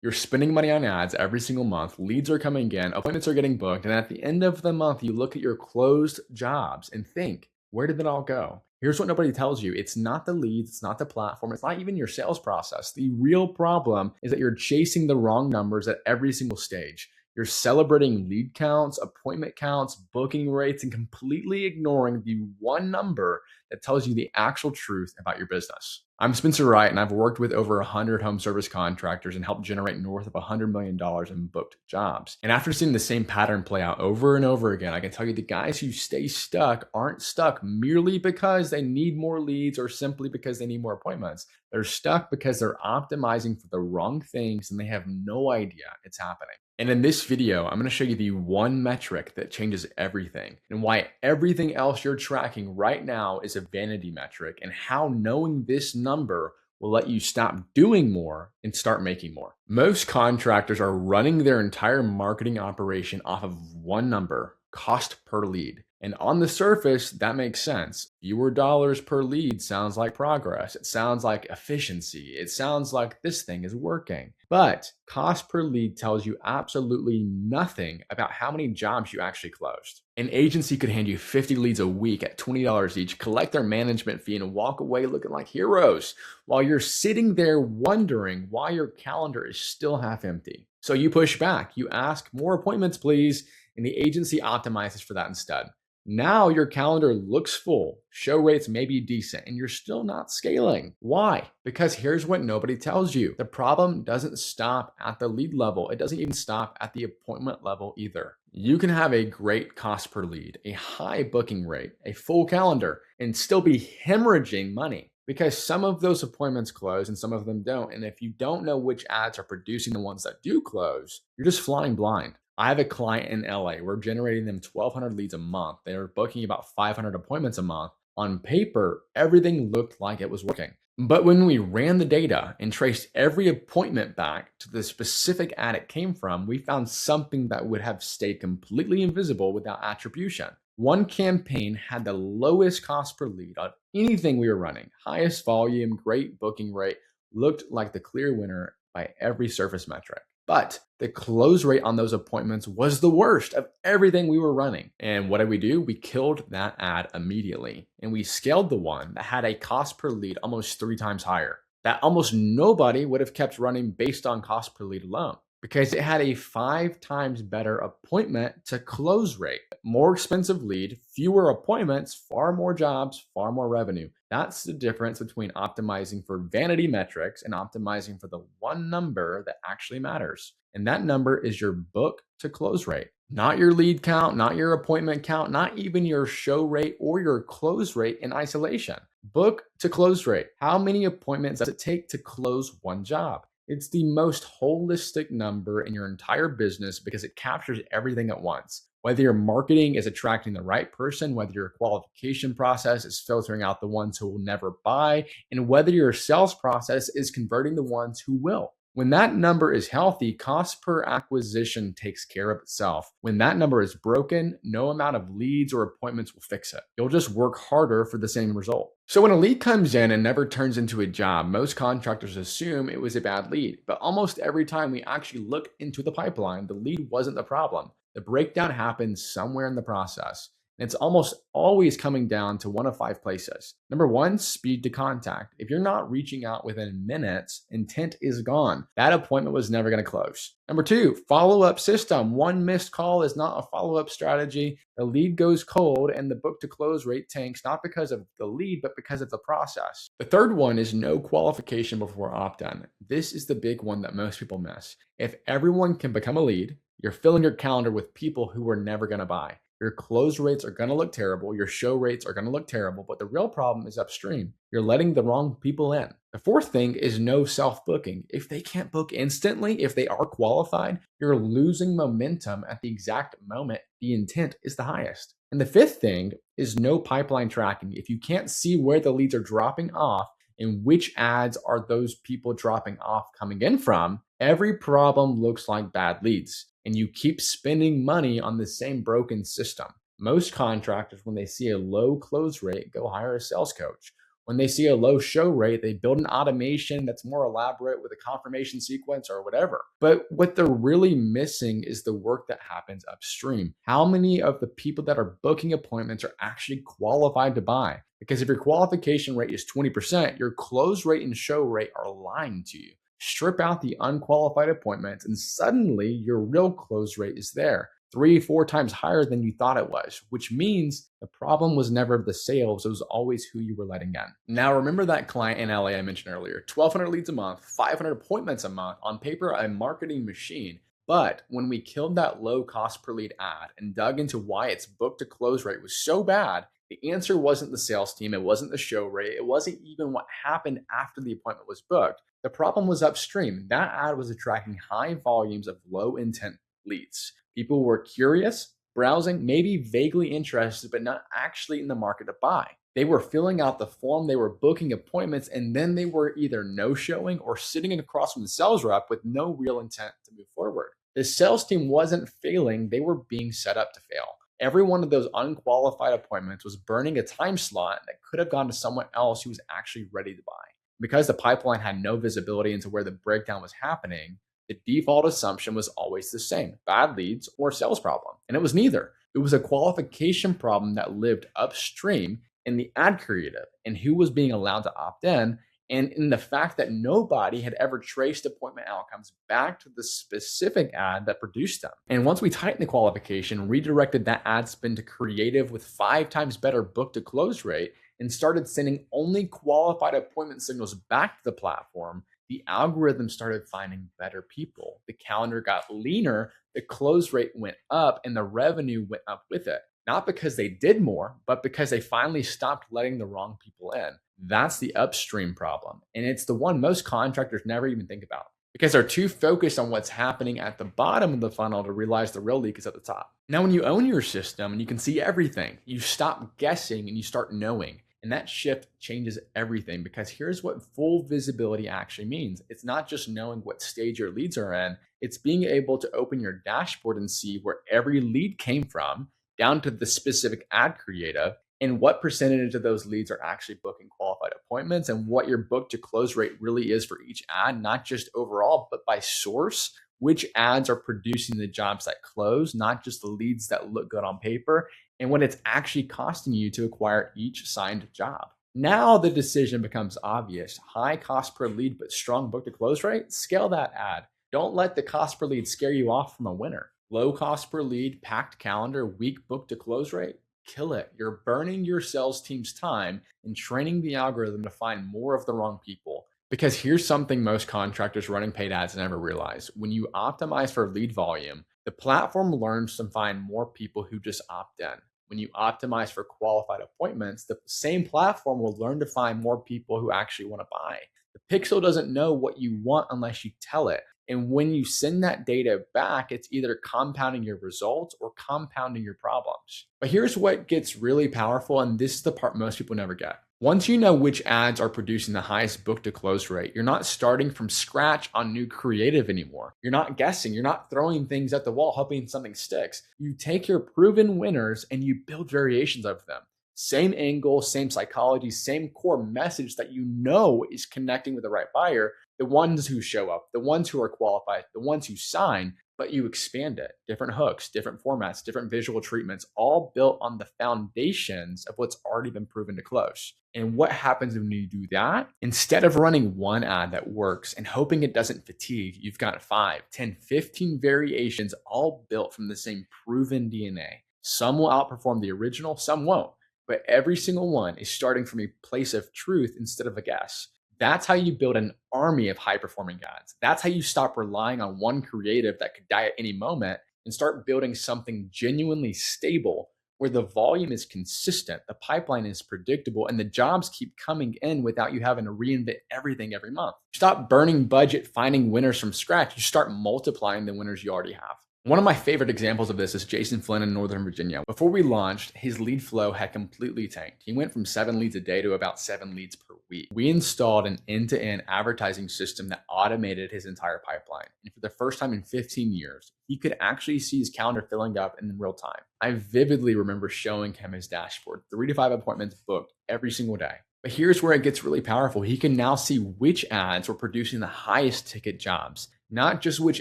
You're spending money on ads every single month, leads are coming in, appointments are getting booked, and at the end of the month, you look at your closed jobs and think, where did it all go? Here's what nobody tells you. It's not the leads, it's not the platform, it's not even your sales process. The real problem is that you're chasing the wrong numbers at every single stage. You're celebrating lead counts, appointment counts, booking rates, and completely ignoring the one number that tells you the actual truth about your business. I'm Spencer Wright, and I've worked with over 100 home service contractors and helped generate north of $100 million in booked jobs. And after seeing the same pattern play out over and over again, I can tell you the guys who stay stuck aren't stuck merely because they need more leads or simply because they need more appointments. They're stuck because they're optimizing for the wrong things and they have no idea it's happening. And in this video, I'm going to show you the one metric that changes everything and why everything else you're tracking right now is a vanity metric, and how knowing this number will let you stop doing more and start making more. Most contractors are running their entire marketing operation off of one number, cost per lead. And on the surface, that makes sense. Fewer dollars per lead sounds like progress. It sounds like efficiency. It sounds like this thing is working. But cost per lead tells you absolutely nothing about how many jobs you actually closed. An agency could hand you 50 leads a week at $20 each, collect their management fee, and walk away looking like heroes while you're sitting there wondering why your calendar is still half empty. So you push back. You ask, more appointments, please. And the agency optimizes for that instead. Now your calendar looks full, show rates may be decent, and you're still not scaling. Why? Because here's what nobody tells you. The problem doesn't stop at the lead level. It doesn't even stop at the appointment level either. You can have a great cost per lead, a high booking rate, a full calendar, and still be hemorrhaging money because some of those appointments close and some of them don't. And if you don't know which ads are producing the ones that do close, you're just flying blind. I have a client in LA. We're generating them 1,200 leads a month. They're booking about 500 appointments a month. On paper, everything looked like it was working. But when we ran the data and traced every appointment back to the specific ad it came from, we found something that would have stayed completely invisible without attribution. One campaign had the lowest cost per lead on anything we were running. Highest volume, great booking rate, looked like the clear winner by every surface metric. But the close rate on those appointments was the worst of everything we were running. And what did we do? We killed that ad immediately. And we scaled the one that had a cost per lead almost 3 times higher, that almost nobody would have kept running based on cost per lead alone, because it had a 5 times better appointment to close rate. More expensive lead, fewer appointments, far more jobs, far more revenue. That's the difference between optimizing for vanity metrics and optimizing for the one number that actually matters. And that number is your book to close rate, not your lead count, not your appointment count, not even your show rate or your close rate in isolation. Book to close rate. How many appointments does it take to close one job? It's the most holistic number in your entire business because it captures everything at once. Whether your marketing is attracting the right person, whether your qualification process is filtering out the ones who will never buy, and whether your sales process is converting the ones who will. When that number is healthy, cost per acquisition takes care of itself. When that number is broken, no amount of leads or appointments will fix it. You'll just work harder for the same result. So when a lead comes in and never turns into a job, most contractors assume it was a bad lead. But almost every time we actually look into the pipeline, the lead wasn't the problem. The breakdown happened somewhere in the process. And it's almost always coming down to one of 5 places. Number 1, speed to contact. If you're not reaching out within minutes, intent is gone. That appointment was never going to close. Number 2, follow-up system. One missed call is not a follow-up strategy. The lead goes cold and the book to close rate tanks, not because of the lead, but because of the process. The third one is no qualification before opt-in. This is the big one that most people miss. If everyone can become a lead, you're filling your calendar with people who are never going to buy. Your close rates are going to look terrible. Your show rates are going to look terrible. But the real problem is upstream. You're letting the wrong people in. The fourth thing is no self-booking. If they can't book instantly, if they are qualified, you're losing momentum at the exact moment the intent is the highest. And the fifth thing is no pipeline tracking. If you can't see where the leads are dropping off and which ads are those people dropping off coming in from, every problem looks like bad leads. And you keep spending money on the same broken system. Most contractors, when they see a low close rate, go hire a sales coach. When they see a low show rate, they build an automation that's more elaborate with a confirmation sequence or whatever. But what they're really missing is the work that happens upstream. How many of the people that are booking appointments are actually qualified to buy? Because if your qualification rate is 20%, your close rate and show rate are lying to you. Strip out the unqualified appointments, and suddenly your real close rate is there, 3, 4 times higher than you thought it was, which means the problem was never the sales, it was always who you were letting in. Now, remember that client in LA I mentioned earlier, 1,200 leads a month, 500 appointments a month, on paper, a marketing machine. But when we killed that low cost per lead ad and dug into why its book to close rate was so bad, the answer wasn't the sales team, it wasn't the show rate, it wasn't even what happened after the appointment was booked. The problem was upstream. That ad was attracting high volumes of low intent leads. People were curious, browsing, maybe vaguely interested, but not actually in the market to buy. They were filling out the form, they were booking appointments, and then they were either no showing or sitting across from the sales rep with no real intent to move forward. The sales team wasn't failing, they were being set up to fail. Every one of those unqualified appointments was burning a time slot that could have gone to someone else who was actually ready to buy. Because the pipeline had no visibility into where the breakdown was happening, the default assumption was always the same: bad leads or sales problem. And it was neither. It was a qualification problem that lived upstream in the ad creative and who was being allowed to opt in, and in the fact that nobody had ever traced appointment outcomes back to the specific ad that produced them. And once we tightened the qualification, redirected that ad spend to creative with 5 times better book to close rate, and started sending only qualified appointment signals back to the platform, the algorithm started finding better people. The calendar got leaner, the close rate went up, and the revenue went up with it. Not because they did more, but because they finally stopped letting the wrong people in. That's the upstream problem. And it's the one most contractors never even think about because they're too focused on what's happening at the bottom of the funnel to realize the real leak is at the top. Now, when you own your system and you can see everything, you stop guessing and you start knowing. And that shift changes everything, because here's what full visibility actually means. It's not just knowing what stage your leads are in, it's being able to open your dashboard and see where every lead came from, down to the specific ad creative, and what percentage of those leads are actually booking qualified appointments, and what your book to close rate really is for each ad, not just overall, but by source. Which ads are producing the jobs that close, not just the leads that look good on paper, and what it's actually costing you to acquire each signed job. Now the decision becomes obvious. High cost per lead, but strong book to close rate? Scale that ad. Don't let the cost per lead scare you off from a winner. Low cost per lead, packed calendar, weak book to close rate? Kill it. You're burning your sales team's time and training the algorithm to find more of the wrong people. Because here's something most contractors running paid ads never realize. When you optimize for lead volume, the platform learns to find more people who just opt in. When you optimize for qualified appointments, the same platform will learn to find more people who actually want to buy. The pixel doesn't know what you want unless you tell it. And when you send that data back, it's either compounding your results or compounding your problems. But here's what gets really powerful, and this is the part most people never get. Once you know which ads are producing the highest book to close rate, you're not starting from scratch on new creative anymore. You're not guessing. You're not throwing things at the wall, hoping something sticks. You take your proven winners and you build variations of them. Same angle, same psychology, same core message that you know is connecting with the right buyer, the ones who show up, the ones who are qualified, the ones who sign, but you expand it. Different hooks, different formats, different visual treatments, all built on the foundations of what's already been proven to close. And what happens when you do that? Instead of running one ad that works and hoping it doesn't fatigue, you've got 5, 10, 15 variations all built from the same proven DNA. Some will outperform the original, some won't. But every single one is starting from a place of truth instead of a guess. That's how you build an army of high performing ads. That's how you stop relying on one creative that could die at any moment and start building something genuinely stable where the volume is consistent, the pipeline is predictable, and the jobs keep coming in without you having to reinvent everything every month. Stop burning budget finding winners from scratch. You start multiplying the winners you already have. One of my favorite examples of this is Jason Flynn in Northern Virginia. Before we launched, his lead flow had completely tanked. He went from 7 leads a day to about 7 leads per week. We installed an end-to-end advertising system that automated his entire pipeline. And for the first time in 15 years, he could actually see his calendar filling up in real time. I vividly remember showing him his dashboard, 3 to 5 appointments booked every single day. But here's where it gets really powerful. He can now see which ads were producing the highest ticket jobs, not just which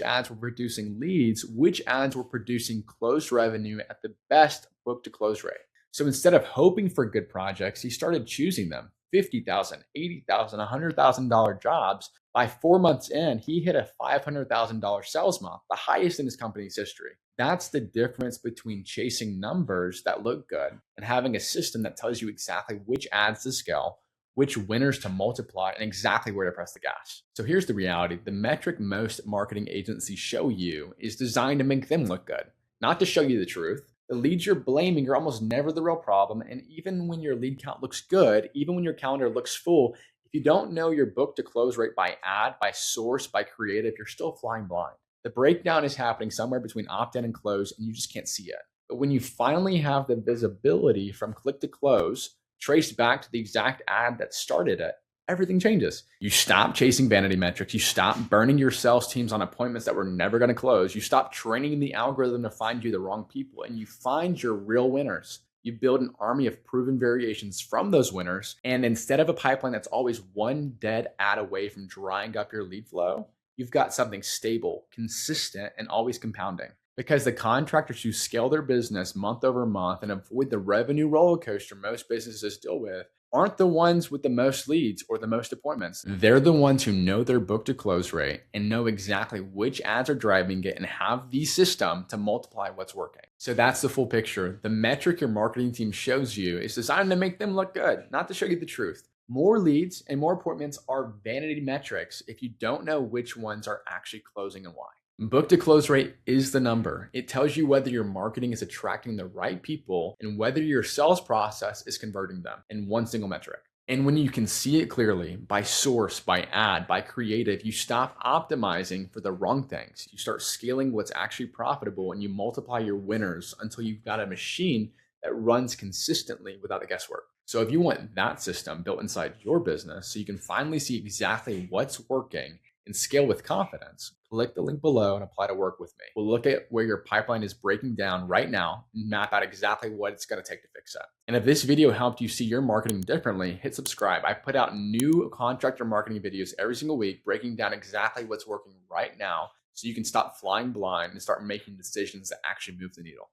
ads were producing leads, which ads were producing closed revenue at the best book to close rate. So instead of hoping for good projects, he started choosing them. $50,000, $80,000, $100,000 jobs. By 4 months in, he hit a $500,000 sales month, the highest in his company's history. That's the difference between chasing numbers that look good and having a system that tells you exactly which ads to scale, which winners to multiply, and exactly where to press the gas. So here's the reality. The metric most marketing agencies show you is designed to make them look good, not to show you the truth. The leads you're blaming are almost never the real problem. And even when your lead count looks good, even when your calendar looks full, if you don't know your book to close rate by ad, by source, by creative, you're still flying blind. The breakdown is happening somewhere between opt in and close, and you just can't see it. But when you finally have the visibility from click to close, traced back to the exact ad that started it, everything changes. You stop chasing vanity metrics. You stop burning your sales teams on appointments that were never going to close. You stop training the algorithm to find you the wrong people, and you find your real winners. You build an army of proven variations from those winners. And instead of a pipeline that's always one dead ad away from drying up your lead flow, you've got something stable, consistent, and always compounding. Because the contractors who scale their business month over month and avoid the revenue roller coaster most businesses deal with aren't the ones with the most leads or the most appointments. They're the ones who know their book to close rate and know exactly which ads are driving it and have the system to multiply what's working. So that's the full picture. The metric your marketing team shows you is designed to make them look good, not to show you the truth. More leads and more appointments are vanity metrics if you don't know which ones are actually closing and why. Book to close rate is the number. It tells you whether your marketing is attracting the right people and whether your sales process is converting them in one single metric. And when you can see it clearly by source, by ad, by creative, you stop optimizing for the wrong things. You start scaling what's actually profitable and you multiply your winners until you've got a machine that runs consistently without the guesswork. So if you want that system built inside your business so you can finally see exactly what's working and scale with confidence, click the link below and apply to work with me. We'll look at where your pipeline is breaking down right now and map out exactly what it's going to take to fix it. And if this video helped you see your marketing differently, hit subscribe. I put out new contractor marketing videos every single week, breaking down exactly what's working right now so you can stop flying blind and start making decisions that actually move the needle.